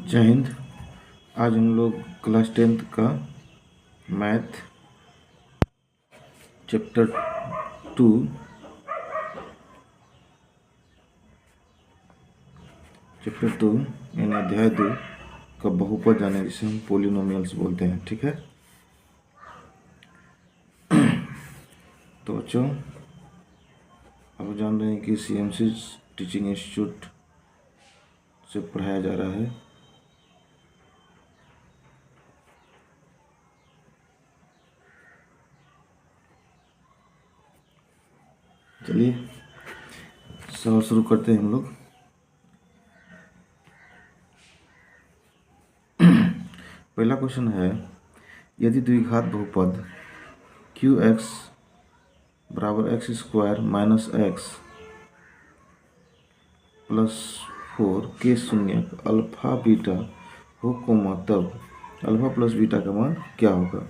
जय हिंद। आज हम लोग क्लास 10th का मैथ चैप्टर 2 यानी अध्याय 2 का बहुपद जाने, जिसे हम पोलिनोमियल्स बोलते हैं। ठीक है, तो बच्चों आप जान रहे हैं कि CMC टीचिंग इंस्टीट्यूट से पढ़ाया जा रहा है। चलिए सवाल शुरू करते हैं हम लोग। पहला क्वेश्चन है, यदि द्विघात बहुपद QX बराबर x² माइनस x प्लस 4 के शून्य अल्फा बीटा हो कोमा, तब अल्फा प्लस बीटा का मान क्या होगा।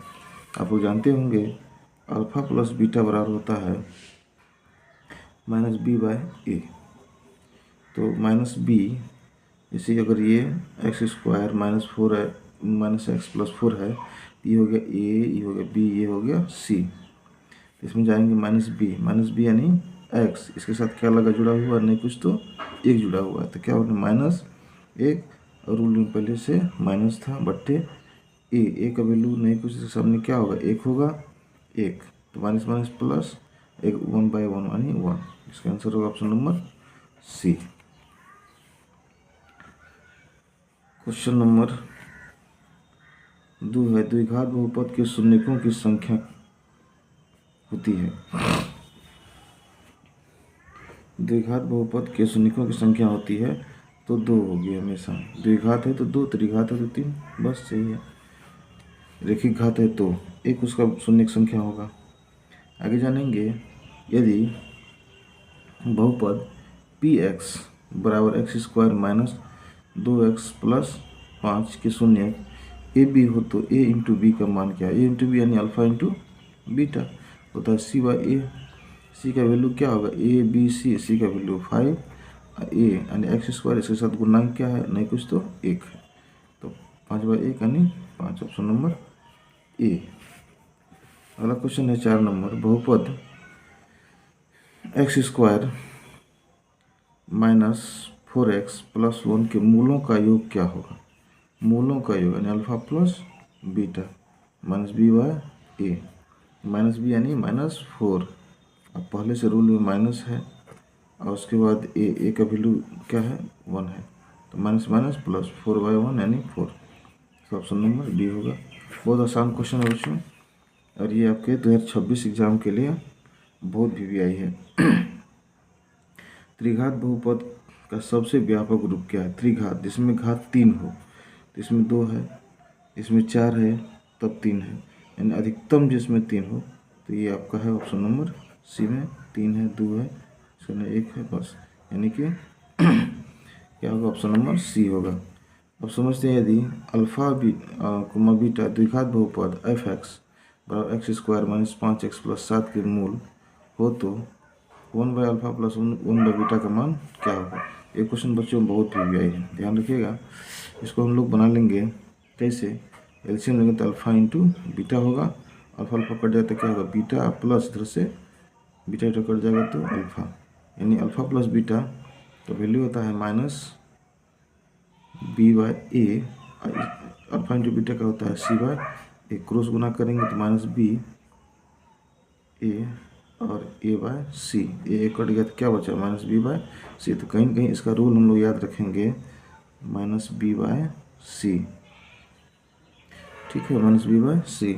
आप लोग जानते होंगे अल्फा प्लस बीटा बराबर होता है -b/a। तो -b, जैसे अगर ये x² माइनस 4 है, माइनस x प्लस 4 है, ये हो गया a, ये हो गया b, ये हो गया c। इसमें जाएंगे -b यानी x, इसके साथ क्या लगा जुड़ा हुआ, नहीं कुछ तो एक जुड़ा हुआ है, तो क्या होगा -1, और रूल में पहले से माइनस था बट्टे a का वैल्यू नहीं कुछ, इसके सामने क्या होगा, 1 होगा, 1, तो माइनस माइनस प्लस 1/1 यानी 1। इसका आंसर होगा option number C. Question number 2 है, द्विघात बहुपद के शून्यकों की संख्या होती है। द्विघात बहुपद के शून्यकों की संख्या होती है तो 2 होगी हमेशा। द्विघात है तो 2, त्रिघात है तो 3, बस सही है। रेखिक घात है तो 1 उसका शून्य संख्या होगा। आगे जानेंगे, यदि बहुपद PX बराबर x² माइनस 2x प्लस 5 के शून्य AB हो तो a इंटू बी का मान क्या है। a इंटू बी यानी अल्फा इंटू बीटा होता है c/a। c का वैल्यू क्या होगा, ABC, c का वैल्यू 5, a यानी x², इसके साथ गुणांक क्या है, नहीं कुछ तो 1 है, तो 5/1 यानी 5, ऑप्शन नंबर ए। अगला क्वेश्चन है 4 नंबर, बहुपद x² माइनस 4x प्लस 1 के मूलों का योग क्या होगा। मूलों का योग यानी alpha plus beta -b/a, -b यानी -4। अब पहले से रूल में माइनस है और उसके बाद a का वैल्यू क्या है, 1 है, तो माइनस माइनस प्लस 4/1 यानी 4, तो ऑप्शन नंबर बी होगा। बहुत आसान क्वेश्चन है बच्चों, और ये आपके 2026 एग्जाम के लिए बहुत VVI है। त्रिघात बहुपद का सबसे व्यापक रूप क्या है। त्रिघात जिसमें घात 3 हो, तो इसमें 2 है, इसमें 4 है, तब 3 है, यानी अधिकतम जिसमें 3 हो, तो ये आपका है ऑप्शन नंबर सी में 3 है, 2 है, इसमें 1 है, बस, यानी कि क्या होगा, ऑप्शन नंबर सी होगा। अब समझते हैं, यदि अल्फा कोमा बीटा द्विघात बहुपद f(x) बराबर x² माइनस 5x प्लस 7 के मूल हो तो 1/अल्फा प्लस 1/बीटा का मान क्या होगा। ये क्वेश्चन बच्चों बहुत VVI है, ध्यान रखिएगा। इसको हम लोग बना लेंगे कैसे, एलसीएम लेंगे तो अल्फा इंटू बीटा होगा, अल्फा अल्फा कट जाए तो क्या होगा, बीटा प्लस इधर से बीटा कट जाएगा तो अल्फा, यानी अल्फा प्लस बीटा का वैल्यू होता है -b/a, अल्फा इंटू बीटा का होता है c/a, क्रॉस गुना करेंगे तो -b a और a/c, a कट गया तो क्या बचा, -b/c। तो कहीं कहीं इसका रूल हम लोग याद रखेंगे, -b/c, ठीक है, -b/c।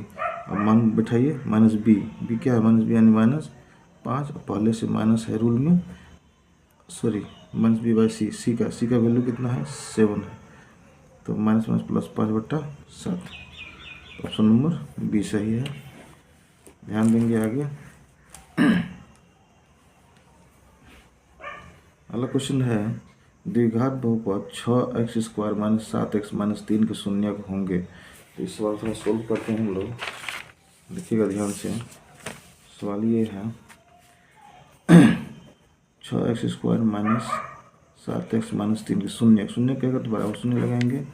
अब मान बैठाइए, -b क्या है, -b यानी -5, पहले से माइनस है रूल में, सॉरी, -b/c, c का वैल्यू कितना है, 7 है, तो -+5/7, ऑप्शन नंबर बी सही है। ध्यान देंगे आगे। अगला क्वेश्चन है, द्विघात बहुपद 6x² माइनस 7x माइनस 3 के शून्यक होंगे। तो इस सवाल थोड़ा सोल्व करते हैं हम लोग, देखिएगा ध्यान से। सवाल ये है, 6x² माइनस 7x माइनस 3 के शून्य क्या करते, बराबर शून्य लगाएंगे,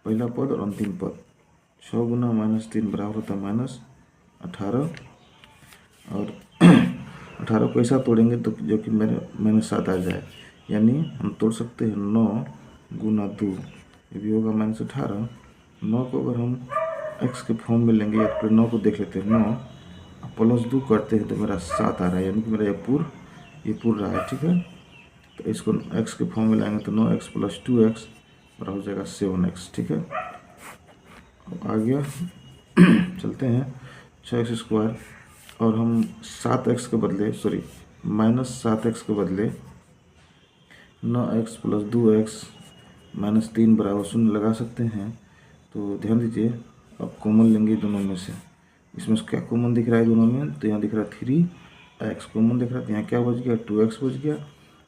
पहला पद और अंतिम पद। 6 गुना -3 बराबर होता है -18। और 18 को ऐसा तोड़ेंगे तो जो कि मैंने 7 आ जाए, यानी हम तोड़ सकते हैं 9 गुना 2, ये भी होगा -18। 9 को अगर हम x के फॉर्म में लेंगे, या फिर 9 को देख लेते हैं, 9 प्लस 2 करते हैं तो मेरा 7 आ रहा है, यानी कि मेरा ये पूर रहा है। ठीक है, तो इसको x के फॉर्म में लाएंगे तो 9x + 2x बराबर हो जाएगा 7x। ठीक है, अब आ गया चलते हैं 6x², और हम 7x के बदले -7x के बदले 9x + 2x - 3 बराबर 0 लगा सकते हैं। तो ध्यान दीजिए, अब कॉमन लेंगे दोनों में से। इसमें क्या कॉमन दिख रहा है दोनों में, तो यहाँ दिख रहा है 3x कॉमन दिख रहा है, तो यहाँ क्या बच गया 2x बच गया।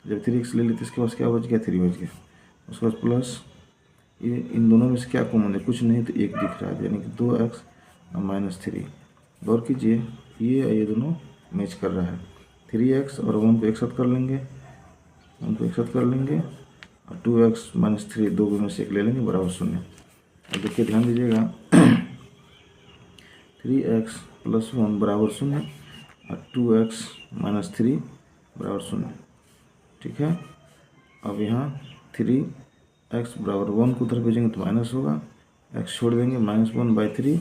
जब 3x ले लेते इसके पास क्या बच गया 3 बच गया। उसके बाद प्लस ये इन दोनों में से क्या कॉमन है, कुछ नहीं, तो 1 दिख रहा है, यानी कि 2x और -3। गौर कीजिए, ये दोनों मैच कर रहा है। 3x और 1 को एक साथ कर लेंगे, और 2x - 3 दो में से एक ले लेंगे बराबर 0। अब देखिए ध्यान दीजिएगा 3x + 1 बराबर 0 और 2x - 3 बराबर 0। ठीक है, अब यहाँ 3x बराबर 1 को उधर भेजेंगे तो माइनस होगा, x छोड़ देंगे -1/3,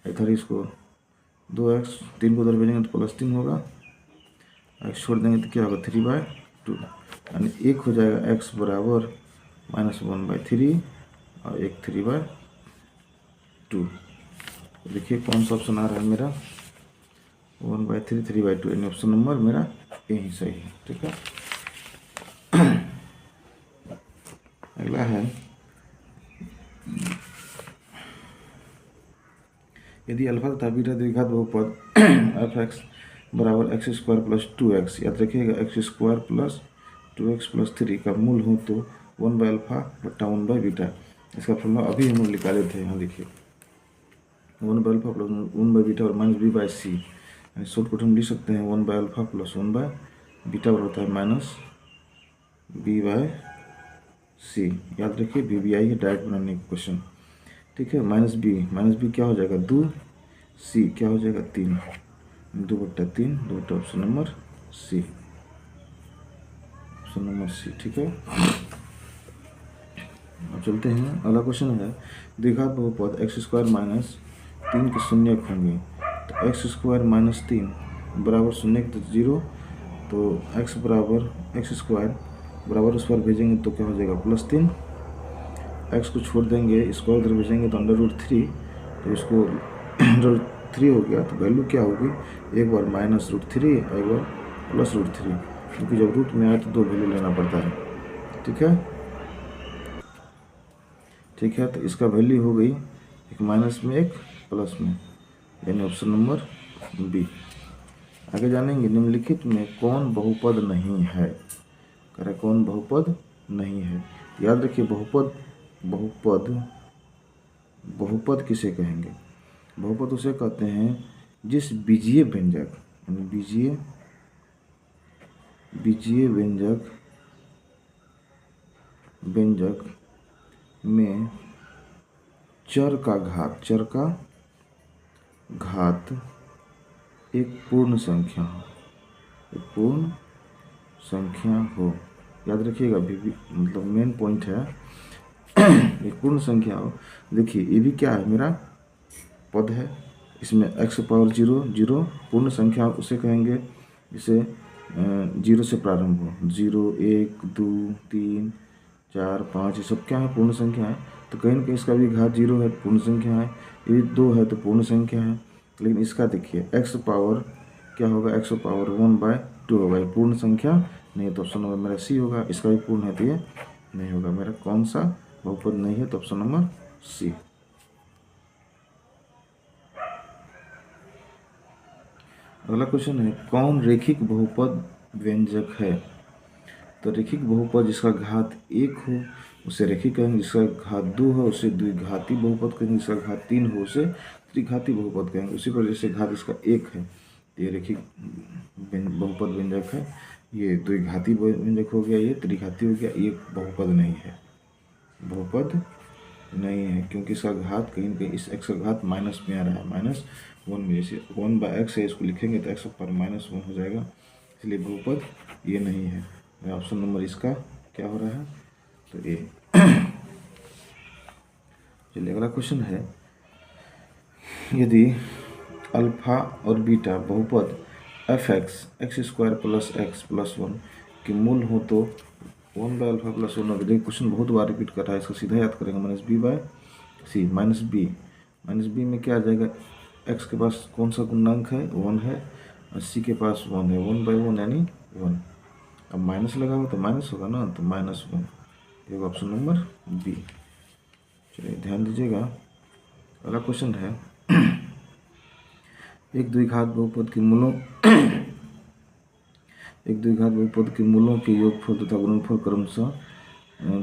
इधर इसको 2x 3 को उधर भेजेंगे तो +3 होगा, x छोड़ देंगे तो क्या होगा 3/2, यानी 1 हो जाएगा x बराबर -1/3 और 1 3/2। देखिए कौन सा ऑप्शन आ रहा है मेरा, 1/3 3/2, यानी ऑप्शन नंबर मेरा यही सही है। ठीक है, अगला है, यदि अल्फा तथा बीटा द्विघात बहुपद f(x) बराबर x² + 2x, याद रखिएगा x² + 2x + 3 का मूल हो तो 1/α बटा 1/बीटा। इसका फॉर्मूला अभी हम लोग निकाले थे, यहाँ देखिए 1/α + 1/बीटा और -b/c, यानी शॉर्टकट हम लिख सकते हैं 1/α + 1/बीटा बराबर होता है -b/c। याद रखिए BBI है, डायरेक्ट बनाने का क्वेश्चन। ठीक है, -b क्या हो जाएगा 2, c क्या हो जाएगा 3, 2/3, 2 option number C, option number C. ठीक है, अब चलते हैं, अगला क्वेश्चन है, द्विघात बहुपद x² - 3 के शून्यक होंगे, तो x² - 3 बराबर शून्यक तो 0, तो x बराबर x² बराबर उस पर भेजेंगे तो क्या हो जाएगा +3, x को छोड़ देंगे स्क्वायर उधर भेजेंगे तो √3, तो इसको √3 हो गया, तो वैल्यू क्या होगी, एक बार -√3 एक बार +√3, क्योंकि जब रूट में आए तो 2 वैल्यू लेना पड़ता है। ठीक है, तो इसका वैल्यू हो गई एक माइनस में एक प्लस में, यानी ऑप्शन नंबर बी। आगे जानेंगे निम्नलिखित में कौन बहुपद नहीं है, कह रहे कौन बहुपद नहीं है। याद रखिए बहुपद किसे कहेंगे, बहुपद उसे कहते हैं जिस बीजीय व्यंजक में चर का घात एक पूर्ण संख्या हो, याद रखिएगा मतलब मेन पॉइंट है एक पूर्ण संख्या हो। देखिए ये भी क्या है, मेरा पद है, इसमें x⁻0 पूर्ण संख्या उसे कहेंगे जिसे 0 से प्रारंभ हो, 0 1 2 3 4 5 ये सब क्या है पूर्ण संख्या है। तो कहीं ना कहीं इसका भी घात 0 है, पूर्ण संख्या है, ये भी 2 है तो पूर्ण संख्या है। लेकिन इसका देखिए x पावर क्या होगा, x⁻1/2 होगा, ये पूर्ण संख्या नहीं, तो ऑप्शन नंबर मेरा सी होगा। इसका भी पूर्ण है तो ये नहीं होगा, मेरा कौन सा बहुपद नहीं है, तो ऑप्शन नंबर सी। अगला क्वेश्चन है, कौन रेखिक बहुपद व्यंजक है। तो रेखिक बहुपद जिसका घात 1 हो उसे रेखिक कहेंगे, जिसका घात 2 हो उसे द्विघाती बहुपद कहेंगे, जिसका घात 3 हो उसे त्रिघाती बहुपद कहेंगे। उसी पर जैसे घात इसका 1 है, ये रेखिक बहुपद व्यंजक है, ये द्विघाती व्यंजक हो गया, ये त्रिघाती हो गया, ये बहुपद नहीं है, बहुपद नहीं है, क्योंकि इसका घात कहीं न कहीं इस x का घात माइनस में आ रहा है, -1 में। जैसे 1/x है, इसको लिखेंगे तो x पर -1 हो जाएगा, इसलिए बहुपद ये नहीं है। ऑप्शन नंबर इसका क्या हो रहा है, तो ए। चलिए अगला क्वेश्चन है, यदि अल्फा और बीटा बहुपद fx x² + x + 1 के मूल हो तो 1/α + 1। देखिए क्वेश्चन बहुत बार रिपीट कर रहा है, इसको सीधा याद करेंगे, -b/c। -b में क्या आ जाएगा, x के पास कौन सा गुणांक है, 1 है, और c के पास 1 है, 1/1 यानी 1। अब माइनस लगा हुआ तो माइनस होगा ना, तो -1, ये ऑप्शन नंबर बी। चलिए ध्यान दीजिएगा, अगला क्वेश्चन है, एक द्विघात बहुपद के मूलों के योगफल तथा गुणनफल क्रमशः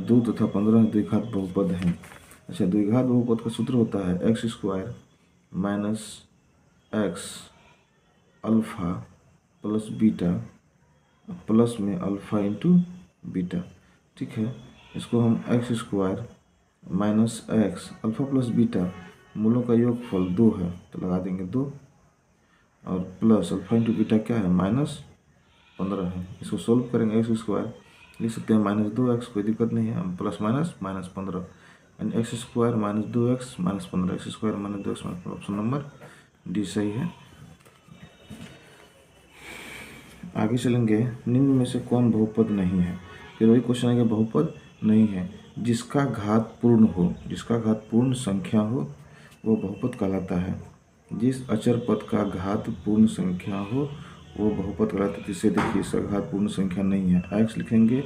2 तथा 15 द्विघात बहुपद हैं। अच्छा, द्विघात बहुपद का सूत्र होता है x² - x alpha plus beta plus में अल्फा इंटू बीटा। ठीक है, इसको हम x² - x alpha plus beta मूलों का योगफल 2 है तो लगा देंगे 2, और प्लस अल्फा इंटू बीटा क्या है, -15 है। इसको सोल्व करेंगे, x² लिख सकते हैं -2x, कोई दिक्कत नहीं है, हम प्लस माइनस -15 यानी x² - 2x - 15, x² - 2x - 15, option number D सही है। आगे चलेंगे, निम्न में से कौन बहुपद नहीं है। फिर वही क्वेश्चन है कि बहुपद नहीं है, जिसका घात पूर्ण हो, जिसका घात पूर्ण संख्या हो वो बहुपद कहलाता है। जिस अचर पद का घात पूर्ण संख्या हो वो बहुपद कहलाता है। जिससे देखिए इसका घात पूर्ण संख्या नहीं है, x लिखेंगे,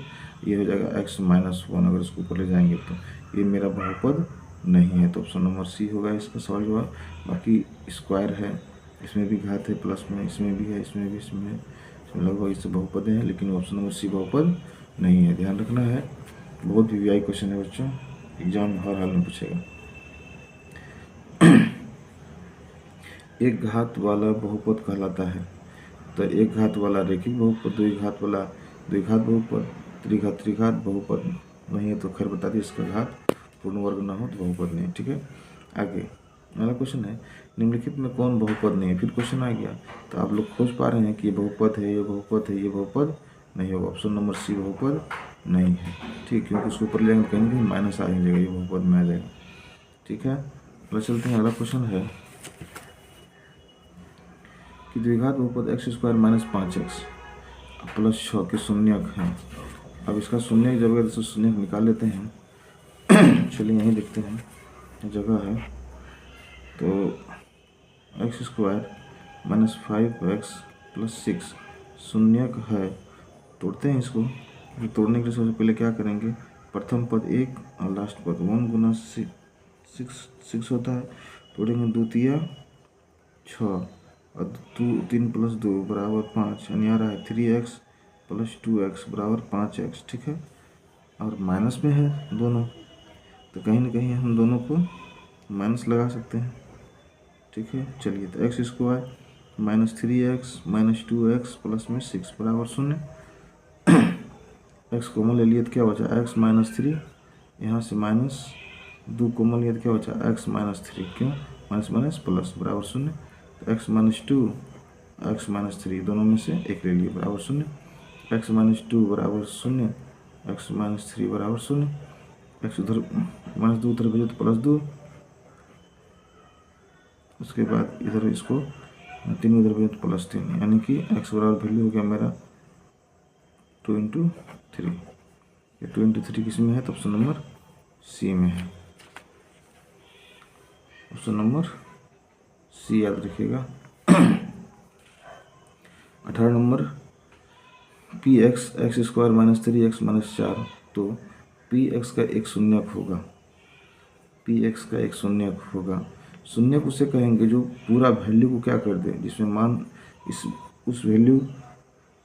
ये हो जाएगा x - 1, अगर इसको ऊपर ले जाएंगे तो ये मेरा बहुपद नहीं है, तो ऑप्शन नंबर सी होगा इसका सवाल जवाब। बाकी स्क्वायर है, इसमें भी घात है प्लस में, इसमें भी है, इसमें भी, इसमें है, लगभग इससे बहुपद हैं, लेकिन ऑप्शन नंबर सी बहुपद नहीं है, ध्यान रखना है। बहुत वीवीआई क्वेश्चन है बच्चों, एग्जाम में हर हाल में पूछेगा। एक घात वाला बहुपद कहलाता है, तो एक घात वाला रैखिक बहुपद, द्विघात वाला द्विघात बहुपद, त्रिघात बहुपद नहीं है, तो खैर बता दी इसका घात पूर्ण वर्ग ना हो तो बहुपद नहीं। ठीक है, आगे अगला क्वेश्चन है, निम्नलिखित में कौन बहुपद नहीं है। फिर क्वेश्चन आ गया, तो आप लोग खोज पा रहे हैं कि ये बहुपद है, ये बहुपद है, ये बहुपद नहीं होगा, ऑप्शन नंबर सी बहुपद नहीं है। ठीक, क्योंकि उसके ऊपर ले जाएंगे कहीं ना कहीं माइनस आ जाएगा, ये बहुपद में आ जाएगा। ठीक है, अगला चलते हैं, अगला क्वेश्चन है कि द्विघात बहुपद x² - 5x + 6 के शून्यक हैं। अब इसका शून्यक जब अगर शून्यक निकाल लेते हैं, चलिए यहीं देखते हैं, जगह है, तो x² - 5x + 6 शून्यक है। तोड़ते हैं इसको, तोड़ने के लिए सबसे पहले क्या करेंगे, प्रथम पद 1 और लास्ट पद 1 गुना 6 होता है, तोड़ेंगे 2 तिया 6 और 3 + 2 = 5, यानी आ रहा है 3x + 2x = 5x। ठीक है, और माइनस में है दोनों, तो कहीं ना कहीं हम दोनों को माइनस लगा सकते हैं। ठीक है, चलिए, तो x² - 3x - 2x प्लस में 6 = 0। x कॉमन ले लिए तो क्या बचा, x - 3, यहाँ से -2 कॉमन लिया तो क्या बचा, x - 3, क्यों, माइनस माइनस प्लस = 0, तो x - 2 x - 3 दोनों में से एक ले लिए = 0, x - 2 = 0, x - 3 = 0, x उधर -2 उधर भेजो तो +2, उसके बाद इधर इसको 3 उधर भेजो तो +3, यानी कि x बराबर वैल्यू हो गया मेरा 2 × 3। ये 2 × 3 किस में है, तो ऑप्शन नंबर सी में है, ऑप्शन नंबर सी याद रखिएगा। 18 नंबर, px x² - 3x - 4, तो px का एक शून्यक होगा, px का एक शून्यक होगा। शून्यक उसे कहेंगे जो पूरा वैल्यू को क्या कर दे, जिसमें मान उस वैल्यू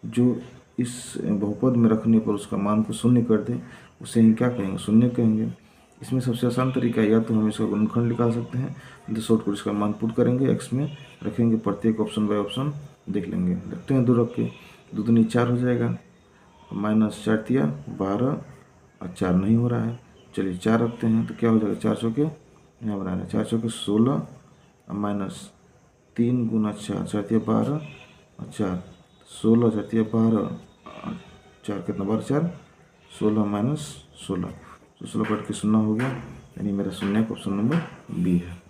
जो इस बहुपद में रखने पर उसका मान को शून्य कर दे, उसे ही क्या कहेंगे, शून्य कहेंगे। इसमें सबसे आसान तरीका, या तो हम इसका गुणनखंड निकाल सकते हैं, तो शॉर्टकट इसका मान पुट करेंगे, x में रखेंगे, प्रत्येक ऑप्शन बाय ऑप्शन देख लेंगे। रखते हैं 2 रख के, 2 दूनी 4 हो जाएगा, -4 तिया 12 और 4 नहीं हो रहा है, चलिए 4 रखते हैं तो क्या हो जाएगा, 4 चौके यहाँ बना रहे हैं, 4 चौके 16 माइनस 3 गुना 4, 4 तिया 12 और 4 16, 4 तिया 12 4 कितना 12 4 16 माइनस 16, तो 16 कट के 0 हो गया, यानी मेरा शून्य का ऑप्शन नंबर बी है।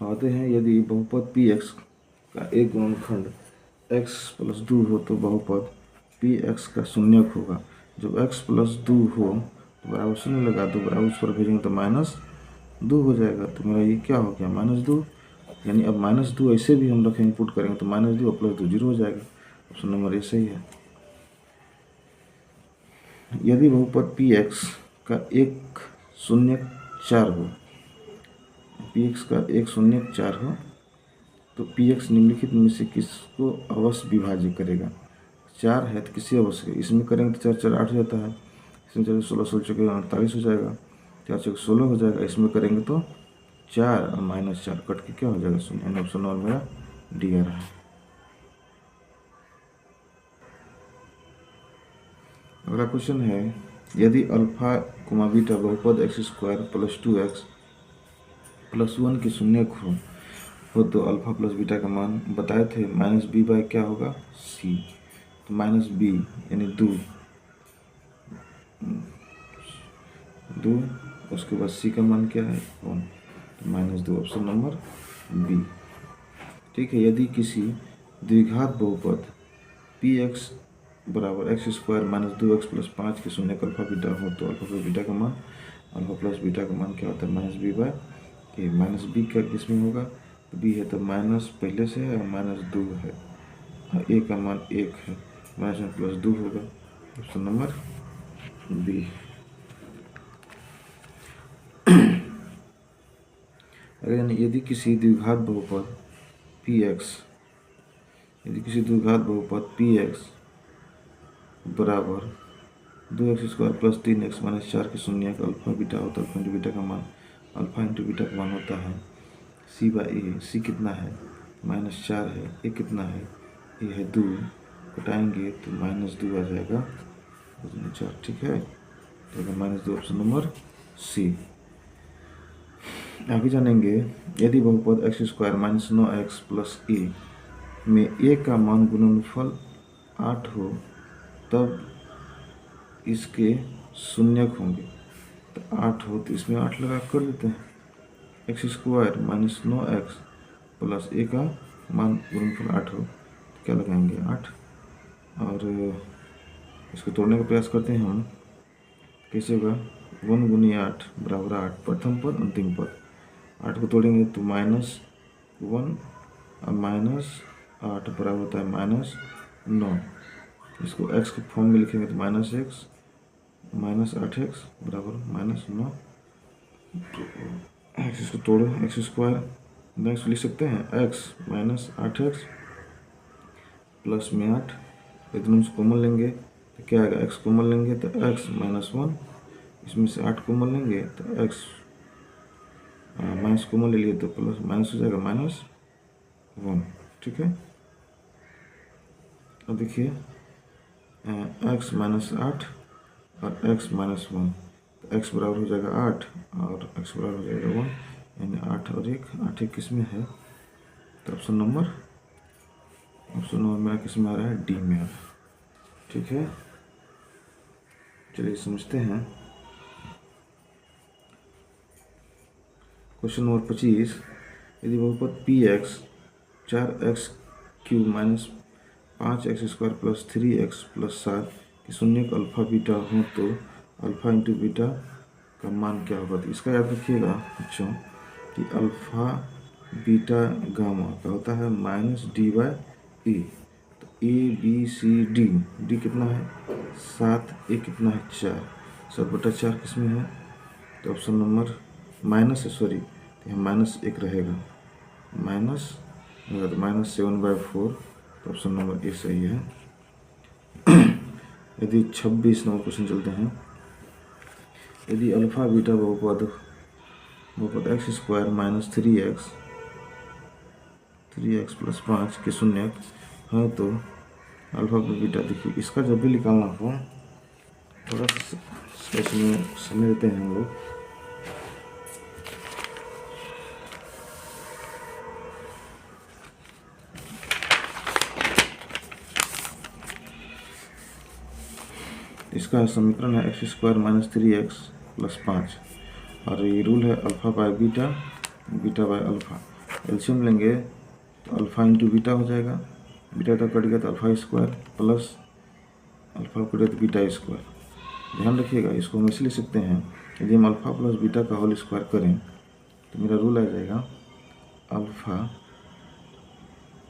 आते हैं यदि बहुपद पी एक्स का एक गुणनखंड x प्लस 2 हो तो बहुपद पी एक्स का शून्यक होगा। जब x प्लस 2 हो तो बराबर शून्य लगा दो, बराबर उस पर भेजेंगे तो -2 हो जाएगा, तो मेरा ये क्या हो गया -2, यानी अब -2 ऐसे भी हम रखेंगे पुट करेंगे तो -2 और +2 0 हो जाएगा। ऑप्शन नंबर ए सही है। यदि बहुपद पी एक्स का एक शून्यक 4 हो, पी एक्स का एक शून्यक 4 हो तो पी एक्स निम्नलिखित में से किसको अवश्य विभाज्य करेगा। 4 है तो किसी अवश्य, इसमें करेंगे तो 4 4 8 हो जाता है, इसमें 4 16 16 चौके 48 हो जाएगा, 4 चौके 16 हो जाएगा, इसमें करेंगे तो 4 और -4 कट के क्या हो जाएगा 0, ऑप्शन नंबर मेरा डी आ रहा है। अगला क्वेश्चन है, यदि अल्फा गुमा बीटा बहुपद x² + 2x + 1 के शून्यक हो तो अल्फा प्लस बीटा का मान बताए थे -b बाय क्या होगा c, तो -b यानी 2, उसके बाद c का मान क्या है 1, तो -2 ऑप्शन नंबर बी। ठीक है, यदि किसी द्विघात बहुपद पी एक्स बराबर x² - 2x + 5 के शून्यक अल्फा बीटा हो तो अल्फा प्लस बीटा का मान, अल्फा प्लस बीटा का मान क्या होता है -b बाय ए, -b का किस में होगा, तो b है तो माइनस पहले से है और -2 है और a का मान 1 है, -2 होगा, ऑप्शन नंबर बी। अगर यदि किसी द्विघात बहुपद पी एक्स, यदि किसी द्विघात बहुपद पी एक्स बराबर 2x² + 3x - 4 के शून्यक अल्फा बीटा होता है, अल्फा बीटा का मान, अल्फा इंटू बीटा का मान होता है c बाई ए, सी कितना है -4 है, ए कितना है, ए है 2, घटाएंगे तो -2 आ जाएगा 4, ठीक है, तो -2 ऑप्शन नंबर सी। आगे जानेंगे, यदि बहुपद x² - 9x + a में a का मान गुणनफल 8 हो तब इसके शून्यक होंगे, तो 8 हो तो इसमें 8 लगा कर देते हैं, x² - 9x + a का मान गुणनफल 8 हो तो क्या लगाएंगे 8, और इसको तोड़ने का प्रयास करते हैं हम, कैसे होगा 1 × 8 = 8, प्रथम पद अंतिम पद, 8 को तोड़ेंगे तो -1 और -8 बराबर होता है -9, इसको x के फॉर्म में लिखेंगे तो -x -8x बराबर -9, x इसको तोड़ो, x² नेक्स्ट लिख सकते हैं x -8x प्लस में 8, ये दोनों से कॉमन लेंगे तो क्या आएगा, x कॉमन लेंगे तो x -1, इसमें से 8 कॉमन लेंगे तो x माइनस कॉमन ले लिए तो प्लस माइनस हो जाएगा -1, ठीक है। अब देखिए x -8 और x -1, तो x बराबर हो जाएगा 8 और x बराबर हो जाएगा 1, यानी 8 और 1 किस में है, तो ऑप्शन नंबर मेरा किस में आ रहा है, डी में आ रहा है, ठीक है। चलिए समझते हैं क्वेश्चन नंबर 25, यदि बहुपद P x 4x³ - 5x² + 3x + 7 के शून्यक अल्फा बीटा हो तो अल्फा इंटू बीटा का मान क्या होगा। तो इसका याद रखिएगा बच्चों कि अल्फा बीटा गामा का होता है -d/e, तो ABCD, डी कितना है 7, ए कितना है 4, 7/4 किस में है, तो ऑप्शन नंबर -1 रहेगा, -7/4, तो ऑप्शन नंबर ए सही है। यदि 26 नंबर क्वेश्चन चलते हैं, यदि अल्फा बीटा बहुपद x² - 3x + 5 के शून्यक है तो अल्फा बीटा, देखिए इसका जब भी निकालना हो थोड़ा सा इसमें समय देते हैं हम लोग। इसका समीकरण है x square minus 3x plus 5 और ये रूल है alpha by beta, beta by alpha. LCM लेंगे तो अल्फ़ा इंटू बीटा हो जाएगा, बीटा तो कट गया तो alpha square plus alpha cut गया तो बीटा स्क्वायर। ध्यान रखिएगा, इसको हम ऐसे लिख सकते हैं, यदि हम अल्फ़ा प्लस बीटा का होल स्क्वायर करें तो मेरा रूल आ जाएगा alpha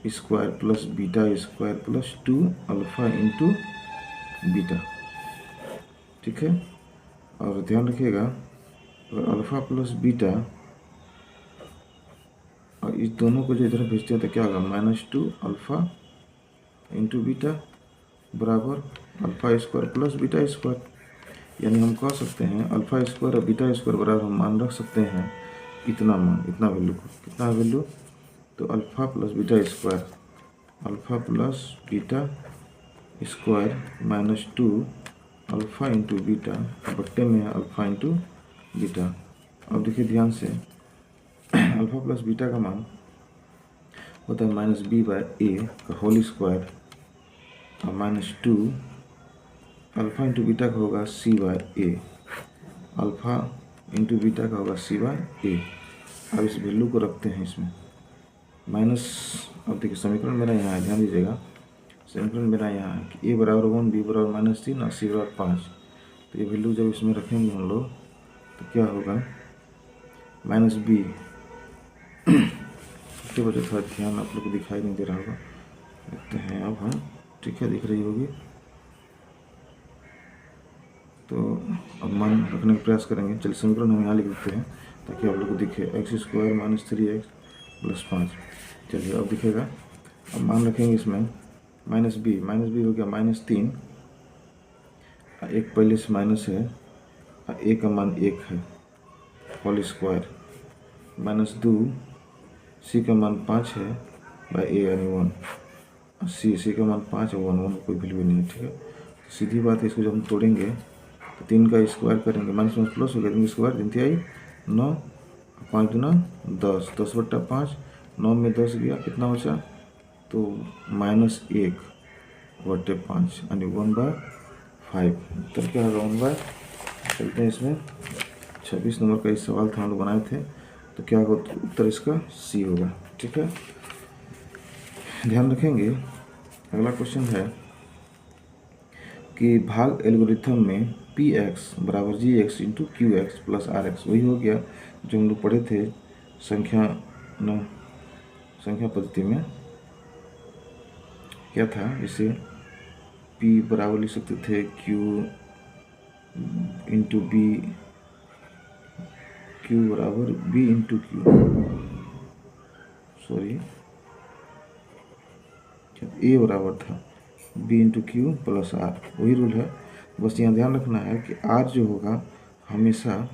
square plus beta square plus 2 alpha into beta. ठीक है, और ध्यान रखिएगा अगर अल्फ़ा प्लस बीटा और इस दोनों को जो इधर भेजते हैं तो क्या होगा, -2 अल्फ़ा इंटू बीटा बराबर alpha square plus beta square. यानी हम कह सकते हैं अल्फ़ा स्क्वायर और बीटा स्क्वायर बराबर हम मान रख सकते हैं इतना मान, इतना वैल्यू को, कितना वैल्यू, तो alpha plus beta square, alpha plus beta square -2 alpha into beta बट्टे में है अल्फ़ा इंटू बीटा। अब देखिए ध्यान से, अल्फ़ा प्लस बीटा का मान होता है -b/a का होल स्क्वायर और -2 अल्फ़ा इंटू बीटा का होगा c/a, अल्फ़ा इंटू बीटा का होगा c/a। अब इस वैल्यू को रखते हैं इसमें माइनस। अब देखिए समीकरण मेरा यहाँ है, ध्यान दीजिएगा, समीकरण मेरा यहाँ है कि a बराबर 1, b बराबर -3 और c बराबर 5। तो ये वैल्यू जब इसमें रखेंगे हम लोग तो क्या होगा, -b इसके वजह थोड़ा ध्यान आप लोग को दिखाई नहीं दे रहा होगा, देखते हैं अब हम, ठीक है, दिख रही होगी। तो अब मान रखने का प्रयास करेंगे। चलिए समीकरण हम यहाँ लिख देते हैं ताकि आप लोग को दिखे, x square minus 3x plus 5। चलिए अब दिखेगा, अब मान रखेंगे इसमें -b हो गया -3, एक पहले से माइनस है और a का मान 1 है होल स्क्वायर, -2 c का मान 5 है बाई a यानी 1, c का मान 5 है, 1 का कोई वैल्यू नहीं है। ठीक है, तो सीधी बात है, इसको जब हम तोड़ेंगे तो 3 का स्क्वायर करेंगे, माइनस प्लस हो गया, 3 स्क्वायर 3 आई 9, 5 दूना 10, 10/5, 9 में 10 गया, कितना बचा, तो -1/5 यानी 1/5। उत्तर क्या होगा 1/। चलते हैं इसमें, 26 नंबर का इस सवाल था हम लोग बनाए थे, तो क्या होगा उत्तर इसका सी होगा। ठीक है, ध्यान रखेंगे। अगला क्वेश्चन है कि भाग एल्गोरिथम में px बराबर gx into qx plus rx, वही हो गया जो हम लोग पढ़े थे संख्या पद्धति में। क्या था, जैसे p बराबर लिख सकते थे q इंटू b, q बराबर b into q, sorry a बराबर था b into Q plus r, वही रूल है। बस यहाँ ध्यान रखना है कि r जो होगा हमेशा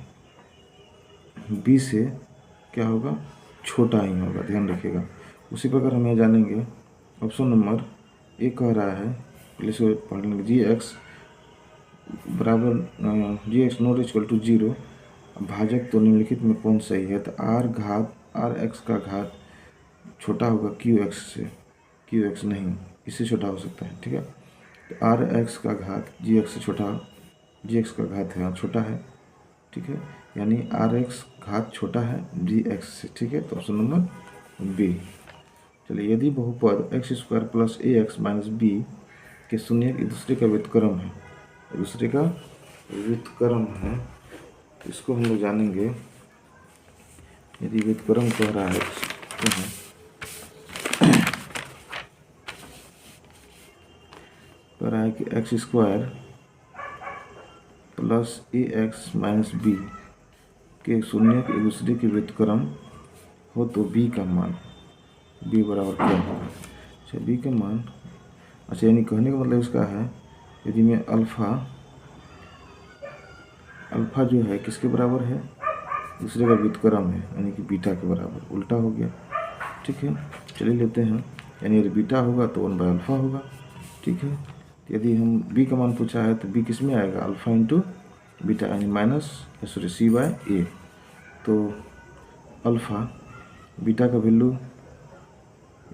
b से क्या होगा, छोटा ही होगा, ध्यान रखिएगा। उसी प्रकार हम यहाँ जानेंगे, ऑप्शन नंबर ए कह रहा है, पहले से पढ़ लेंगे, जी एक्स बराबर gx नॉट इक्वल टू 0, भाजक तो निम्नलिखित में कौन सही है, तो आर एक्स का घात छोटा होगा क्यू एक्स से, क्यू एक्स नहीं, इससे छोटा हो सकता है। ठीक है, तो आर एक्स का घात जी एक्स से छोटा, जी एक्स का घात है छोटा है। ठीक है, यानी आर एक्स घात छोटा है जी एक्स से। ठीक है, तो ऑप्शन नंबर बी। चलिए, यदि बहुपद एक्स स्क्वायर प्लस ए एक्स माइनस बी के शून्य एक दूसरे का व्युत्क्रम है, दूसरे का व्युत्क्रम है, तो इसको हम लोग जानेंगे। यदि व्युत्क्रम कह रहा है तो कह रहा है कि एक्स स्क्वायर प्लस ए एक्स माइनस बी के शून्य एक दूसरे के व्युत्क्रम हो तो बी का मान, बी बराबर क्या होगा। अच्छा, बी का मान, अच्छा यानी कहने का मतलब इसका है, यदि मैं अल्फ़ा जो है किसके बराबर है, दूसरे का व्युत्क्रम है, यानी कि बीटा के बराबर, उल्टा हो गया। ठीक है, चलिए लेते हैं, यानी यदि बीटा होगा तो 1/α होगा। ठीक है, यदि हम बी का मान पूछा है तो बी किस में आएगा, अल्फ़ा इंटू बीटा यानी माइनस सी बाय ए। तो अल्फ़ा बीटा का वैल्यू,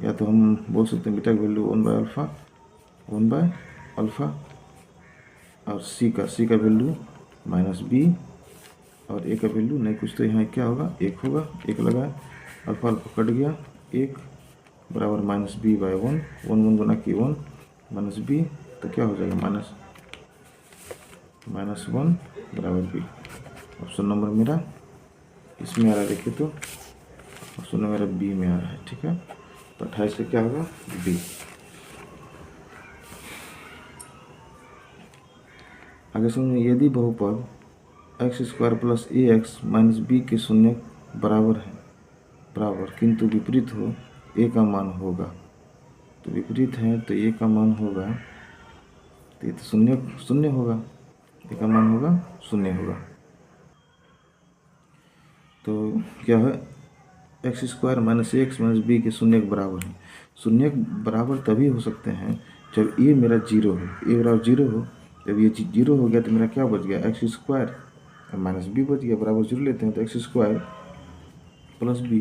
या तो हम बोल सकते हैं बीटा का वैल्यू 1/अल्फ़ा और सी का वैल्यू माइनस बी और ए का वैल्यू नहीं कुछ, तो यहाँ क्या होगा, एक होगा, एक लगाए, अल्फ़ा अल्फ़ा कट गया, एक बराबर माइनस बी बाय 1, 1 गुना की 1 माइनस बी, तो क्या हो जाएगा माइनस 1 बराबर बी। ऑप्शन नंबर मेरा इसमें आ रहा है, देखिए तो ऑप्शन नंबर मेरा बी में आ रहा है। ठीक है, तो 28 का क्या होगा, बी। आगे समझिए, यदि बहुपद एक्स स्क्वायर प्लस ए एक्स माइनस बी के शून्य बराबर किंतु विपरीत हो, ए का मान होगा। तो विपरीत है तो ए का मान होगा, तो ये तो शून्य होगा, ए का मान होगा शून्य होगा। तो क्या है, x square minus x minus b के शून्य के बराबर है। शून्य के बराबर तभी हो सकते हैं जब ए मेरा जीरो हो, ए बराबर जीरो हो। जब ये जीरो हो गया तो मेरा क्या बच गया, एक्स स्क्वायर माइनस बी बच गया, बराबर जीरो लेते हैं तो x square plus b,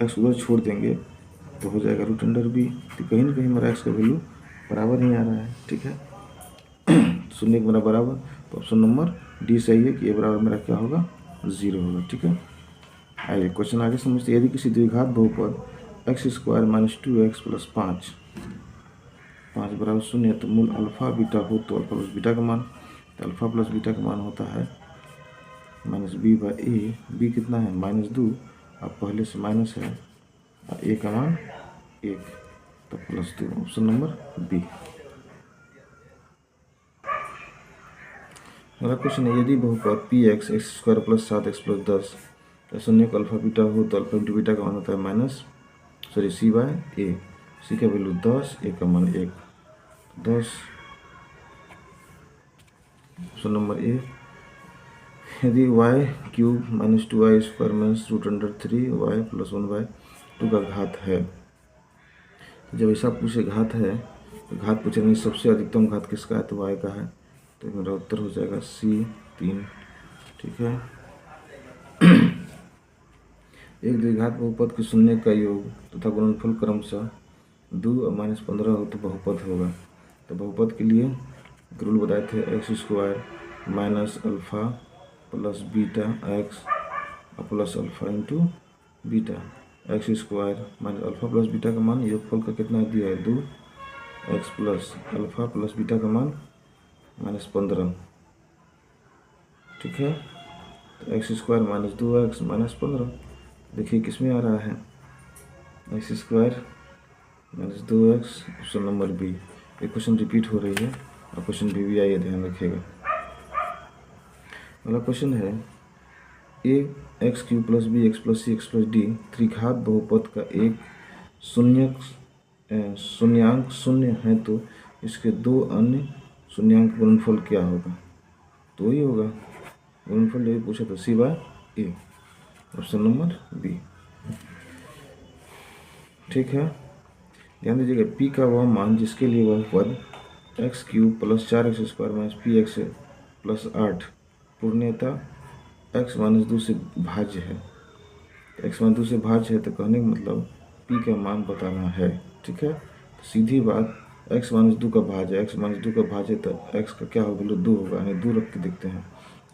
x उधर छोड़ देंगे तो हो जाएगा रूट अंडर बी। तो कहीं ना कहीं मेरा एक्स का वैल्यू बराबर ही आ रहा है। ठीक है, शून्य के मेरा बराबर, तो ऑप्शन नंबर डी सही है कि ए बराबर मेरा क्या होगा, 0 होगा। ठीक है, आइए क्वेश्चन आगे समझते हैं। यदि किसी द्विघात बहुपद x square minus 2x plus 5 बराबर 0 तो मूल अल्फ़ा बीटा हो तो अल्फ़ा प्लस बीटा का मान, तो अल्फ़ा प्लस बीटा का मान होता है minus b by a. B कितना है, -2, अब पहले से माइनस है, और ए का मान 1 तो +2, ऑप्शन नंबर बी। अगला क्वेश्चन है, यदि बहुपद P x square plus 7x plus 10 तो शून्य का अल्फ़ा बीटा हो तो अल्फ़ा इंटू बीटा का मान होता है सी बाय ए। सी का वैल्यू 10, ए का मान 1, 10, ऑप्शन नंबर ए। यदि Y cube minus 2y square minus root under 3y plus 1/2 का घात है, तो जब ऐसा पूछे घात है तो घात पूछेंगे सबसे अधिकतम घात किसका है, तो y का है, तो मेरा उत्तर हो जाएगा सी 3। ठीक है, एक द्विघात बहुपद के शून्य का योग तथा गुणनफल क्रमशः 2 और -15 हो तो बहुपद होगा। तो बहुपद के लिए रूल बताए थे, x square minus alpha plus beta x और plus alpha into beta. X square minus alpha plus beta का मान योगफल का कितना दिया है, 2, x plus alpha plus beta का मान -15। ठीक है, तो x square minus 2x minus 15, देखिए किस में आ रहा है, x square minus 2x, option number b. ये क्वेश्चन रिपीट हो रही है और क्वेश्चन भी आई है, ध्यान रखिएगा। अगला क्वेश्चन है, a x cube plus b x plus c x plus d त्रिघात बहुपद का एक शून्यांक शून्य है तो इसके दो अन्य शून्यांक गुणनफल क्या होगा, तो वही होगा गुणनफल जो पूछा था, सी बाय ए, ऑप्शन नंबर बी। ठीक है, ध्यान दीजिएगा, पी का वह मान जिसके लिए वह पद x cube plus 4x square minus P x plus 8 पूर्णतः एक्स माइनस 2 से भाज्य है। एक्स माइनस 2 से भाज्य है तो कहने का मतलब पी का मान बताना है। ठीक है, तो सीधी बात, एक्स माइनस 2 का भाज्य, एक्स माइनस 2 का भाज्य तो एक्स का क्या होगा, 2 होगा, यानी 2 रख के देखते हैं,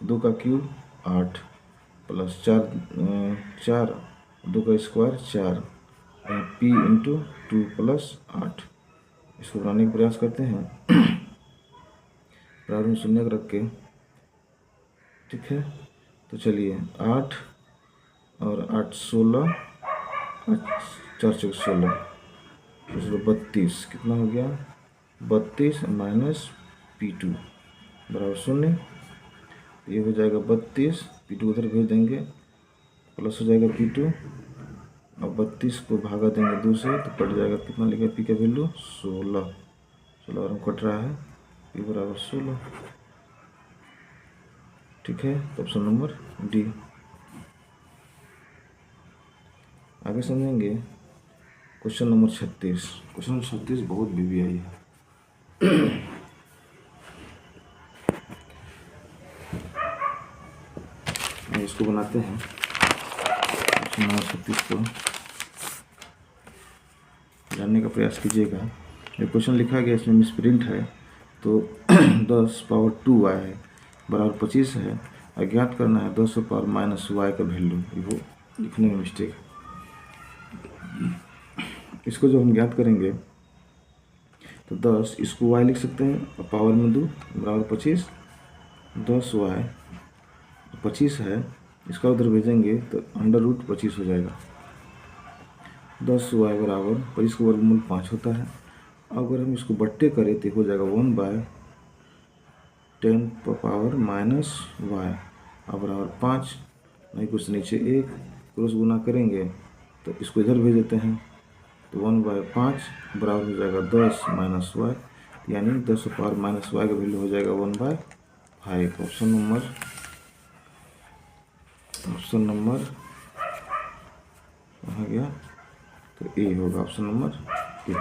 2 का क्यूब 8 प्लस 4 2 का स्क्वायर 4 पी इंटू 2 प्लस 8। इसको बनाने का प्रयास करते हैं प्रारंभ शून्य रख के। ठीक है, तो चलिए 8 और 8 16, 4 4 16, 32 कितना हो गया, 32 माइनस P2 बराबर 0। ये हो जाएगा 32, P2 उधर भेज देंगे, प्लस हो जाएगा P2 और 32 को भागा देंगे 2 से तो कट जाएगा, कितना लिखा पी का वैल्यू 16, 16 और कट रहा है, पी बराबर 16। ठीक है, तो ऑप्शन नंबर डी। आगे समझेंगे क्वेश्चन नंबर 36। क्वेश्चन नंबर 36 बहुत BBI है। इसको बनाते हैं। क्वेश्चन नंबर 36 को जानने का प्रयास कीजिएगा। ये क्वेश्चन लिखा गया, इसमें मिसप्रिंट है, तो 10 पावर 2y है बराबर 25 है। अज्ञात करना है 10 पावर माइनस y का वैल्यू। वो लिखने में मिस्टेक है। इसको जब हम ज्ञात करेंगे तो 10, इसको y लिख सकते हैं और पावर में 2 बराबर 25। 10y 25 है, इसका उधर भेजेंगे तो √25 हो जाएगा। 10y बराबर 25 का वर्गमूल 5 होता है। अगर हम इसको बट्टे करें तो हो जाएगा 1/10 पावर माइनस y और बराबर 5, नहीं कुछ नीचे 1, क्रॉस गुना करेंगे तो इसको इधर भेज देते हैं तो 1/5 बराबर हो जाएगा 10 माइनस y, यानी 10 पावर माइनस y का वैल्यू हो जाएगा 1/5। ऑप्शन नंबर कहाँ गया, तो ए होगा ऑप्शन नंबर ए।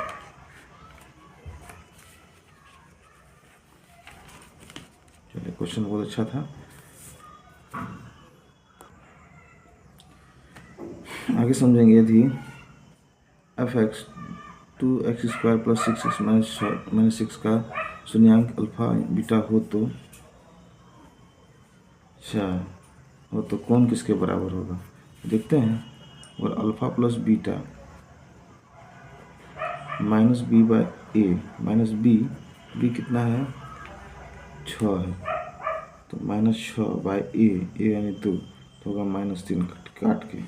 चलिए, क्वेश्चन बहुत अच्छा था। आगे समझेंगे। यदि f(x) 2x² + 6x - 6 का शून्यांक अल्फा बीटा हो तो कौन किसके बराबर होगा, देखते हैं। और alpha plus beta minus b/a minus b कितना है, 6 है, तो -6/a यानी 2 तो होगा -3 काट के,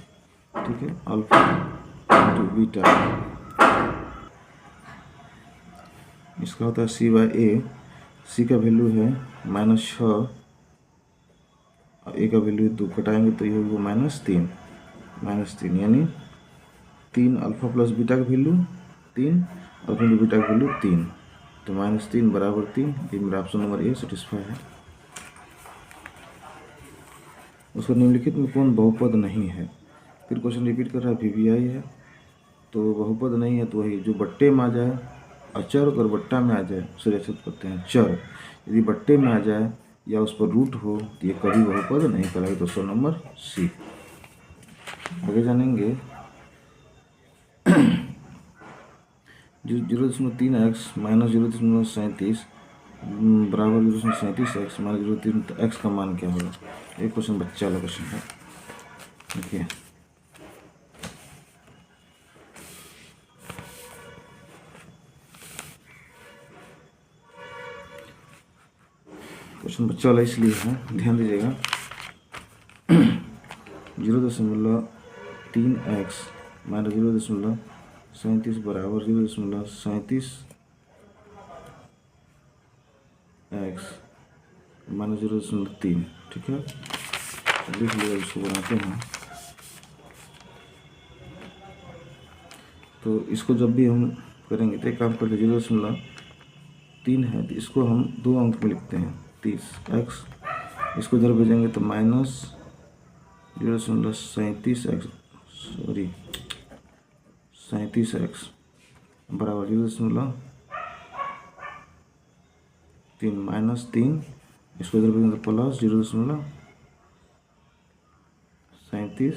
ठीक है। अल्फा इंटू बीटा, इसका होता है c/a। c का वैल्यू है -6 और a का वैल्यू 2, कटाएंगे तो ये होगा -3 यानी 3 अल्फा प्लस बीटा का वैल्यू 3 और फिर बीटा का वैल्यू 3, तो -3 बराबर 3। ये मेरा ऑप्शन नंबर ए सेटिस्फाई है। उसका निम्नलिखित में कौन बहुपद नहीं है। फिर क्वेश्चन रिपीट कर रहा है, वीवीआई है तो बहुपद नहीं है, तो वही जो बट्टे में आ जाए, अचर और बट्टा में आ जाए उसे रेखित करते हैं चर। यदि बट्टे में आ जाए या उस पर रूट हो तो ये कभी बहुपद नहीं कहलाएगा। तो ऑप्शन नंबर सी। आगे जानेंगे 0.3x माइनस 0.37 बराबर 0.37x माइनस 0.3x का मान क्या होगा। एक क्वेश्चन बच्चा वाला क्वेश्चन है, देखिए। क्वेश्चन बच्चा वाला इसलिए है, ध्यान दीजिएगा। 0.3x माइनस 0.37 बराबर 0.37x माइनस 0.3, ठीक है। लिख लिया, इसको बनाते हैं। तो इसको जब भी हम करेंगे तो एक काम करते, 0.3 है तो इसको हम 2 अंक में लिखते हैं 30x, इसको इधर भेजेंगे तो माइनस 0.37x बराबर 0.3 माइनस 3, इसको इधर भेजेंगे तो प्लस 0.37,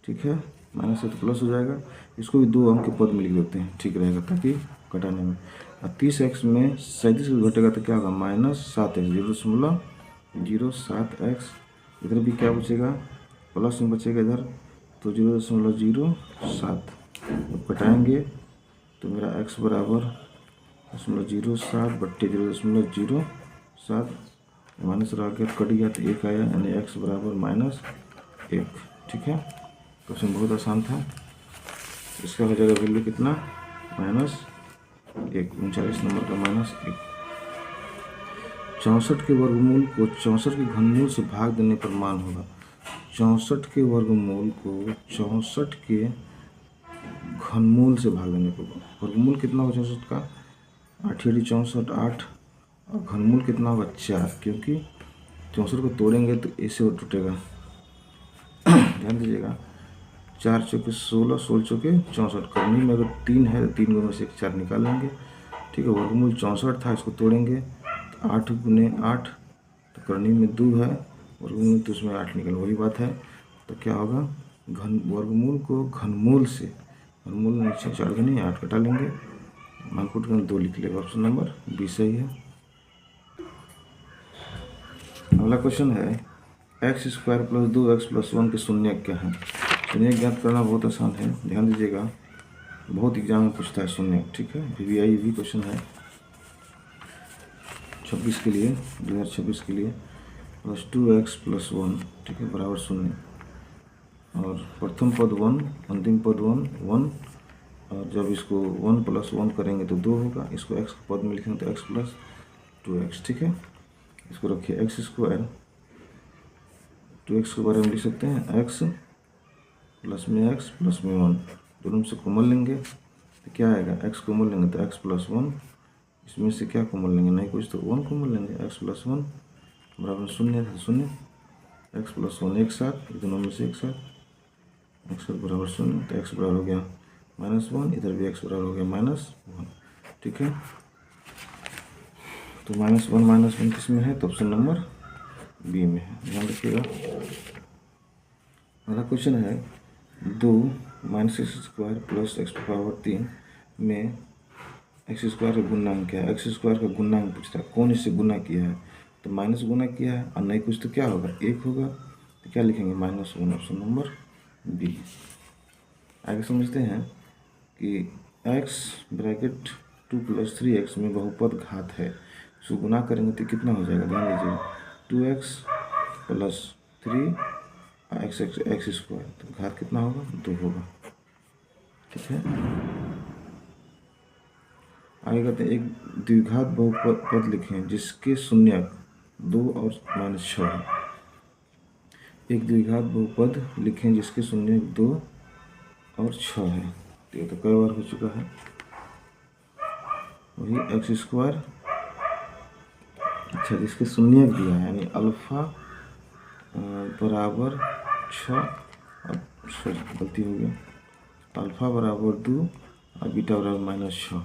ठीक है। माइनस से तो प्लस हो जाएगा। इसको भी 2 अंक के पद में लिख देते हैं, ठीक रहेगा ताकि घटाने में। और 30x में 37 को घटेगा तो क्या होगा, -7x 0.07x। इधर भी क्या बचेगा, प्लस में बचेगा इधर, तो 0.07 घटाएंगे तो मेरा x बराबर 0.07 बट्टे 0.07, माइनस रह गया, कट गया तो 1 आया, यानी x बराबर -1, ठीक है। क्वेश्चन बहुत आसान था। इसका हो जाएगा वैल्यू कितना, -1, 39 नंबर का -1। 64 के वर्गमूल को 64 के घनमूल से भाग देने पर मान होगा। 64 के वर्गमूल को 64 के घनमूल से भाग देने पर, वर्गमूल कितना होगा 64 का, 8 64 और घनमूल कितना होगा 4, क्योंकि 64 को तोड़ेंगे तो ऐसे वो टूटेगा। ध्यान दीजिएगा, 4 चौके 16, 16 चौके 64, करनी में अगर 3 है तो 3 में से 4 निकाल लेंगे, ठीक है। वर्गमूल 64 था, इसको तोड़ेंगे तो 8 × 8, तो करनी में 2 है वर्गमूल तो उसमें 8 निकल, वही बात है। तो क्या होगा, वर्गमूल को घनमूल से, घनमूल नीचे 4 घनी 8 कटा लेंगे, मानपुट का 2 लिख लेगा। ऑप्शन नंबर बी सही है। अगला क्वेश्चन है x square plus 2x plus 1 के शून्यक क्या है। शून्यक ज्ञात करना बहुत आसान है, ध्यान दीजिएगा, बहुत एग्जाम में पूछता है शून्यक। ठीक है, VVI भी क्वेश्चन है 26 के लिए, 2026 के लिए। प्लस 2x प्लस 1, ठीक है, बराबर 0, और प्रथम पद 1, अंतिम पद 1, और जब इसको 1 प्लस 1 करेंगे तो 2 होगा, इसको x पद में लिखेंगे तो x प्लस 2x। ठीक है, इसको रखिए एक्स स्क्वायर, 2x के बारे में लिख सकते हैं x प्लस में x प्लस में 1, दोनों से कॉमन लेंगे तो क्या आएगा, x कॉमन लेंगे तो x प्लस 1, इसमें से क्या कॉमन लेंगे, नहीं कुछ तो 1 कॉमन लेंगे, x प्लस 1 बराबर 0 है, 0, x प्लस 1 एक साथ, दोनों में से एक साथ, x बराबर 0, तो x बराबर हो गया -1, इधर भी x बराबर हो गया -1। ठीक है, तो -1 किस में है, तो ऑप्शन नंबर बी में है, ध्यान रखिएगा। अगला क्वेश्चन है 2 -x square plus x power 3 में एक्स स्क्वायर का गुणांक क्या है। एक्स स्क्वायर का गुणांक पूछ रहा है, कौन इससे गुना किया है, तो माइनस गुना किया है, और नहीं कुछ तो क्या होगा, 1 होगा, तो क्या लिखेंगे -1, ऑप्शन नंबर बी। आगे समझते हैं कि x ब्रैकेट 2 प्लस 3x में बहुपद घात है, इसको गुना करेंगे तो कितना हो जाएगा, ध्यान दीजिए, 2x प्लस 3 एक्स स्क्वायर, तो घात कितना होगा, 2 होगा। ठीक है, आगे कहते हैं एक द्विघात बहुपद लिखें जिसके शून्यक 2 और -6 है। एक द्विघात बहुपद लिखें जिसके शून्यक 2 और 6 है, तो ये तो कई बार हो चुका है, वही एक्स स्क्वायर, अच्छा जिसके शून्यक दिया है, यानी अल्फा बराबर 6, सॉरी गलती हो गया, अल्फा बराबर 2 और बीटा बराबर -6,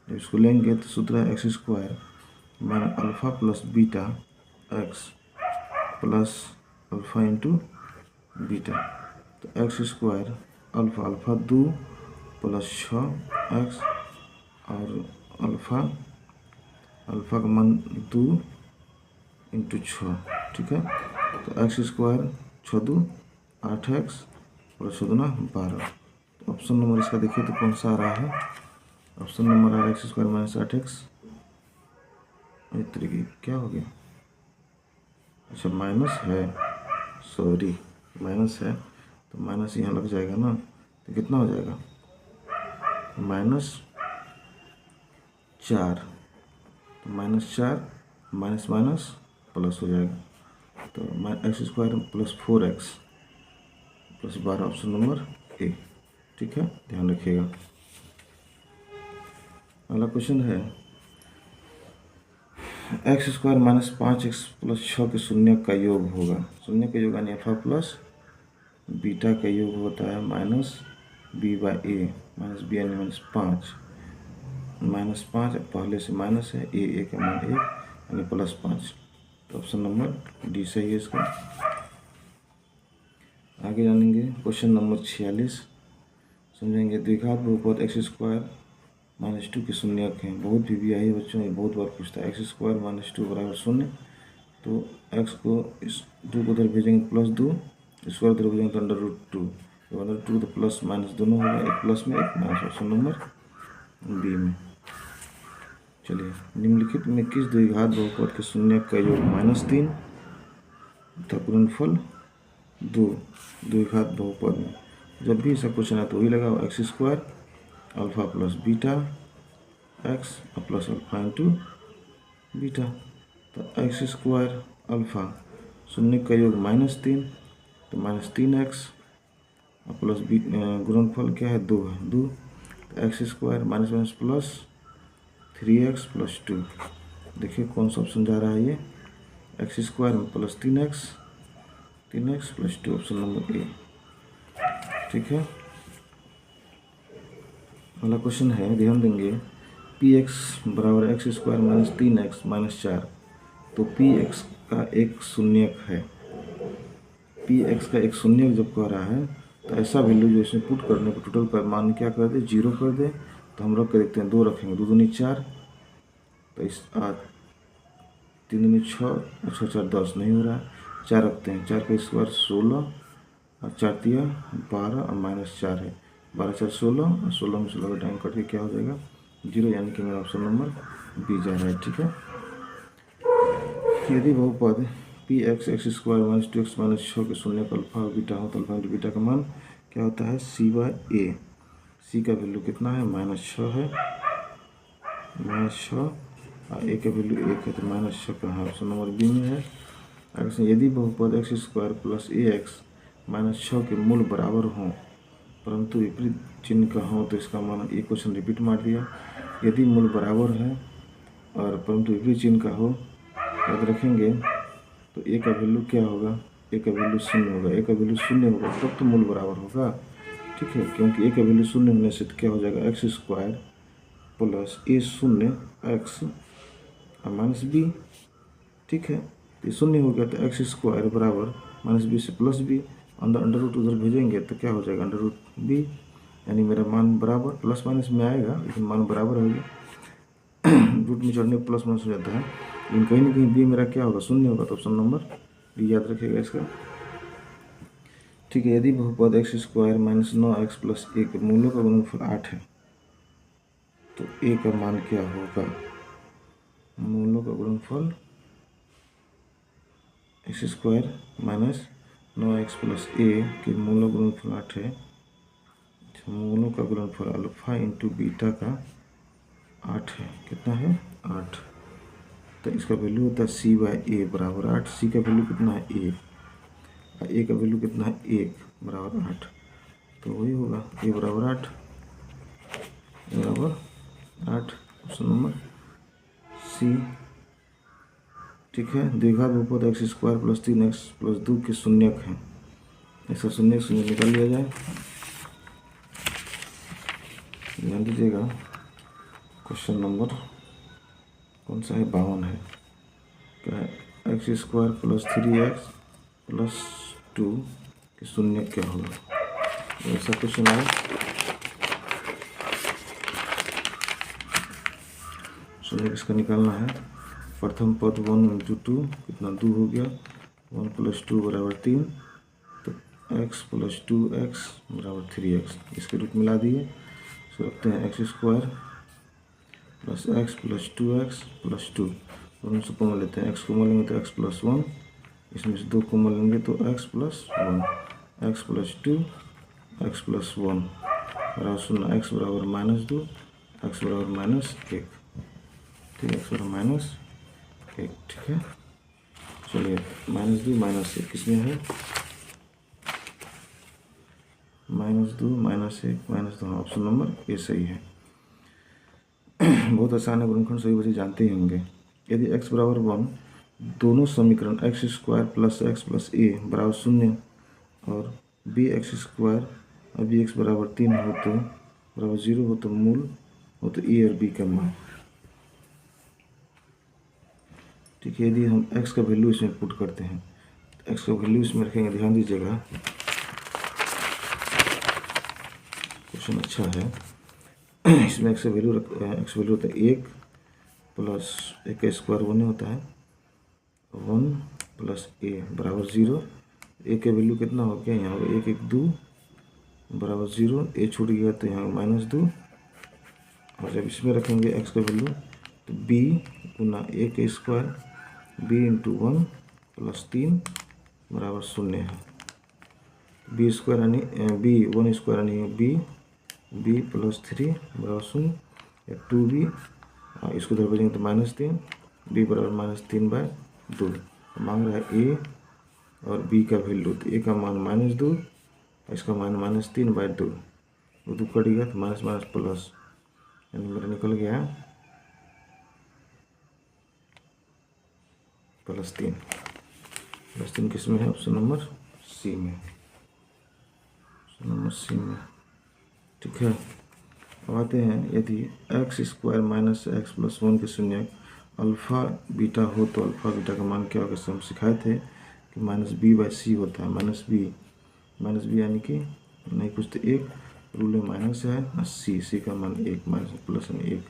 जब इसको लेंगे तो सूत्र है x square minus alpha plus beta x plus alpha into beta, तो x square alpha 2 plus 6 x, और अल्फा का मान 2 इंटू 6। ठीक है, तो एक्स स्क्वायर 6 2 8x प्लस 6 2 12, तो ऑप्शन नंबर इसका देखिए तो कौन सा आ रहा है, ऑप्शन नंबर आ रहा है एक्स स्क्वायर माइनस 8x। इस तरीके क्या हो गया, अच्छा माइनस है, सॉरी माइनस है, तो माइनस यहाँ लग जाएगा ना, तो कितना हो जाएगा -4, तो -4 माइनस माइनस प्लस हो जाएगा, तो x square plus 4x plus 12, option number ए। ठीक है, ध्यान रखिएगा। अगला क्वेश्चन है x square minus 5x plus 6 के शून्यक का योग होगा। शून्य का योग यानी अल्फा प्लस बीटा का योग होता है -b/a, -b यानी -5 पहले से माइनस है, a का मान 1 यानी +5, तो ऑप्शन नंबर डी सही है इसका। आगे जानेंगे क्वेश्चन नंबर 46, समझेंगे द्विघात बहुपद एक्स स्क्वायर -2 के शून्यक हैं। बहुत VVI बच्चों ये बहुत बार पूछता है, एक्स स्क्वायर -2 बराबर 0, तो x को इस 2 को उधर भेजेंगे +2, स्क्वायर उधर भेजेंगे तो √2, तो √2 तो प्लस माइनस दोनों होगा, एक प्लस में एक माइनस, ऑप्शन नंबर बी में। चलिए, निम्नलिखित में किस द्विघात बहुपद के शून्यक का योग -3 तथा गुणनफल 2 द्विघात बहुपद में। जब भी ऐसा क्वेश्चन है तो वही लगाओ, x square alpha plus beta x plus alpha into beta, तो एक्स स्क्वायर अल्फा शून्य का योग -3, तो -3x प्लस गुणनफल क्या है 2 है, 2, तो x square minus plus 3x plus 2, देखिए कौन सा ऑप्शन जा रहा है ये, एक्स स्क्वायर में plus 3x plus 2, option number ए। ठीक है, अगला क्वेश्चन है, ध्यान देंगे, px बराबर x स्क्वायर -3x -4, तो px का एक शून्यक है, पी एक्स का एक शून्य जब कह रहा है तो ऐसा वैल्यू जो इसमें पुट करने को टोटल पर मान क्या कर दे, 0 कर दे। तो हम रख के देखते हैं, 2 रखेंगे, 2 दूनी 4, तो इस 3 दूनी 6 और 6 4 10 नहीं हो रहा है, 4 रखते हैं, 4 का स्क्वायर 16 और 4 तिया 12 और -4 है, 12 4 16 और 16 में 16 का टाइम कट के क्या हो जाएगा 0, यानी कि मेरा ऑप्शन नंबर बी जा रहा है। ठीक है, यदि बहुपद P x x square minus 2x minus 6 के शून्य का अल्फा और बीटा हो तो अल्फा इंटू बीटा का मान क्या होता है, सी बाय ए। सी का वैल्यू कितना है, -6 है, -6, और ए का वैल्यू 1 है, तो -6 कहाँ है, ऑप्शन नंबर बी में है। अगर यदि बहुपद एक्स स्क्वायर प्लस ए एक्स माइनस 6 के मूल बराबर हों परंतु विपरीत चिन्ह का हो तो इसका मान, ये क्वेश्चन रिपीट मार दिया। यदि मूल बराबर है और परंतु विपरीत चिन्ह का हो, याद रखेंगे, तो ए का वैल्यू क्या होगा, ए का वैल्यू 0 होगा। ए का वैल्यू 0 होगा तब तो मूल बराबर होगा। ठीक है, क्योंकि ए का वैल्यू 0 होने से तो क्या हो जाएगा, एक्स स्क्वायर प्लस ए 0 एक्स और माइनस बी। ठीक है, ये 0 हो गया तो एक्स स्क्वायर बराबर -b से +b, अंदर अंडर रूट उधर भेजेंगे तो क्या हो जाएगा, अंडर रूट b, यानी मेरा मान बराबर प्लस माइनस में आएगा लेकिन मान बराबर होगा। रूट में चढ़ने प्लस माइनस हो जाता है, लेकिन कहीं ना कहीं बी मेरा क्या होगा, 0 होगा, तो ऑप्शन नंबर बी याद रखिएगा इसका। ठीक है, यदि बहुपद x square minus 9x plus 1 के मूलों का गुणनफल 8 है तो ए का मान क्या होगा, मूलों का गुणनफल x square minus 9x plus a के मूलों का गुणनफल 8 है, मूलों का गुणनफल अल्फा इंटू बीटा का 8 है, कितना है 8, तो इसका वैल्यू होता है सी बाय ए बराबर 8। सी का वैल्यू कितना है ए, और ए का वैल्यू कितना है 1 बराबर 8, तो वही होगा ए बराबर 8, बराबर 8, ऑप्शन नंबर सी। ठीक है, द्विघात बहुपद x square plus 3x plus 2 के शून्यक हैं, इसका शून्य निकाल लिया जाए। ध्यान दीजिएगा, क्वेश्चन नंबर कौन सा है, 52 है। क्या है, x square plus 3x plus 2 के शून्य क्या होगा, ऐसा क्वेश्चन है। शून्य किसका निकालना है, प्रथम पद 1 इंटू 2 कितना 2 हो गया, 1 प्लस 2 बराबर 3, तो x प्लस 2x बराबर 3x, इसके रूट मिला दिए, इसको रखते हैं x square plus x plus 2x plus 2, दोनों से कॉमन लेते हैं, x कॉमन लेंगे तो x प्लस 1, इसमें से 2 कॉमन लेंगे तो x plus 1, x plus 2 x plus 1 बराबर 0, x बराबर -2 x बराबर -1, ठीक है, x बराबर -1, ठीक है। चलिए, -2 -1 किसमें है, -2 -1 -2, ऑप्शन नंबर ए सही है। बहुत आसान है, गुणनखंड सभी बच्चे जानते ही होंगे। यदि x बराबर 1, दोनों समीकरण x square plus x plus a बराबर 0 और बी एक्स स्क्वायर और बी एक्स बराबर 3 हो तो बराबर 0 हो तो मूल हो तो ए और बी का मान। ठीक है, यदि हम x का वैल्यू इसमें पुट करते हैं तो x का वैल्यू इसमें रखेंगे, ध्यान दीजिएगा, क्वेश्चन अच्छा है। इसमें x का वैल्यू x वैल्यू होता है 1 प्लस 1 का स्क्वायर 1 होता है, 1 प्लस a बराबर 0, a का वैल्यू कितना हो गया, यहाँ पर 1 1 2 बराबर 0, a छूट गया तो यहाँ -2, और जब इसमें रखेंगे x का वैल्यू तो b गुना a का स्क्वायर b इंटू 1 प्लस 3 बराबर 0 है, b स्क्वायर यानी b 1 स्क्वायर यानी b प्लस 3 बराबर 0 या 2b, इसको इधर भेजेंगे तो -3, b बराबर -3/2, मांग रहा है a और b का वैल्यू, तो a का मान -2 और इसका मान -3/2, 2 कट गया तो माइनस माइनस प्लस, यानी मेरा निकल गया +3। +3 किस में है, ऑप्शन नंबर सी में, ऑप्शन नंबर सी में। ठीक है, अब आते हैं, यदि x square minus x plus 1 के शून्य अल्फ़ा बीटा हो तो अल्फ़ा बीटा का मान क्या होगा, हम सिखाए थे कि माइनस बी बाई सी होता है, माइनस बी यानी कि नहीं कुछ तो एक रूल में माइनस है ना, सी का मान 1 माइनस प्लस में 1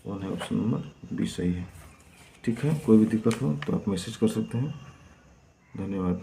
1 है, ऑप्शन नंबर बी सही है। ठीक है, कोई भी दिक्कत हो तो आप मैसेज कर सकते हैं। धन्यवाद।